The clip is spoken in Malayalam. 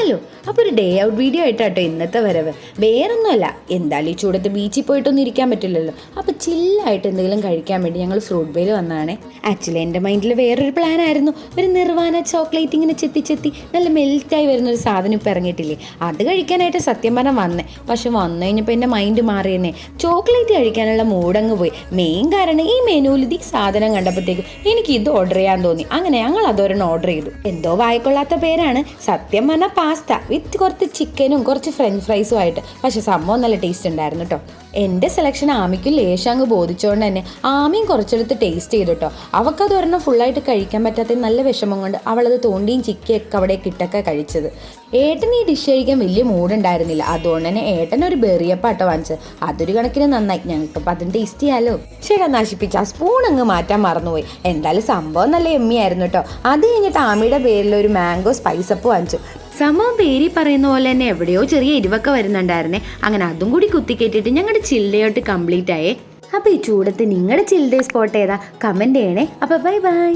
ഹലോ, അപ്പോൾ ഒരു ഡേ ഔട്ട് വീഡിയോ ആയിട്ടാട്ടോ ഇന്നത്തെ വരവ്. വേറൊന്നുമല്ല, എന്തായാലും ഈ ചൂടത്ത് ബീച്ചിൽ പോയിട്ടൊന്നും ഇരിക്കാൻ പറ്റില്ലല്ലോ. അപ്പോൾ ചില്ലായിട്ട് എന്തെങ്കിലും കഴിക്കാൻ വേണ്ടി ഞങ്ങൾ ഫ്രൂട്ട് ബേയിൽ വന്നതാണേ. ആക്ച്വലി എൻ്റെ മൈൻഡിൽ വേറൊരു പ്ലാൻ ആയിരുന്നു. ഒരു നിർവാന ചോക്ലേറ്റ് ഇങ്ങനെ ചെത്തി നല്ല മെൽറ്റായി വരുന്നൊരു സാധനം ഇപ്പോൾ ഇറങ്ങിയിട്ടില്ലേ, അത് കഴിക്കാനായിട്ട് സത്യം പറഞ്ഞാൽ വന്നേ. പക്ഷെ വന്നു കഴിഞ്ഞപ്പോൾ എൻ്റെ മൈൻഡ് മാറിയെന്നേ. ചോക്ലേറ്റ് കഴിക്കാനുള്ള മൂടങ്ങ് പോയി. മെയിൻ കാരണം ഈ മെനുവിൽ ഈ സാധനം കണ്ടപ്പോഴത്തേക്കും എനിക്ക് ഇത് ഓർഡർ ചെയ്യാൻ തോന്നി. അങ്ങനെ ഞങ്ങൾ അതൊരെണ്ണം ഓർഡർ ചെയ്തു. എന്തോ വായിക്കൊള്ളാത്ത പേരാണ്, സത്യം പറഞ്ഞാൽ പാസ്ത വിത്ത് കുറച്ച് ചിക്കനും കുറച്ച് ഫ്രഞ്ച് ഫ്രൈസും ആയിട്ട്. പക്ഷെ സംഭവം നല്ല ടേസ്റ്റ് ഉണ്ടായിരുന്നു കേട്ടോ. എൻ്റെ സെലക്ഷൻ ആമിക്കും ലേശം അങ്ങ് ബോധിച്ചുകൊണ്ട് തന്നെ ആമിയും കുറച്ചെടുത്ത് ടേസ്റ്റ് ചെയ്തു കേട്ടോ. അവൾക്കത് ഒരെണ്ണം ഫുള്ളായിട്ട് കഴിക്കാൻ പറ്റാത്ത നല്ല വിഷമം കൊണ്ട് അവളത് തോണ്ടിയും ചിക്കയൊക്കെ അവിടെ കിട്ടൊക്കെ കഴിച്ചത്. ഏട്ടൻ ഈ ഡിഷ് കഴിക്കാൻ വലിയ മൂടുണ്ടായിരുന്നില്ല. അതുകൊണ്ട് തന്നെ ഏട്ടൻ ഒരു ബെറിയപ്പാട്ടോ വാങ്ങിച്ചത്. അതൊരു കണക്കിന് നന്നായി. ഞങ്ങൾക്കിപ്പോൾ അതിന് ടേസ്റ്റ് ചെയ്യാലോ. ചേട്ടാ നശിപ്പിച്ച ആ സ്പൂൺ അങ്ങ് മാറ്റാൻ മറന്നുപോയി. എന്തായാലും സംഭവം നല്ല എമ്മിയായിരുന്നു കേട്ടോ. അത് കഴിഞ്ഞിട്ട് ആമിയുടെ പേരിൽ ഒരു മാംഗോ സ്പൈസപ്പ് വാങ്ങിച്ചു. സംഭവം പേരി പറയുന്ന പോലെ തന്നെ എവിടെയോ ചെറിയ എരിവൊക്കെ വരുന്നുണ്ടായിരുന്നേ. അങ്ങനെ അതും കൂടി കുത്തിക്കേറ്റിട്ട് ഞങ്ങളുടെ ചിൽഡേയോട്ട് കംപ്ലീറ്റ് ആയേ. അപ്പോൾ ഈ ചൂടത്ത് നിങ്ങളുടെ ചിൽഡേ സ്പോട്ട് ഏതാ? കമൻറ്റ് ചെയ്യണേ. അപ്പോൾ ബൈ ബൈ.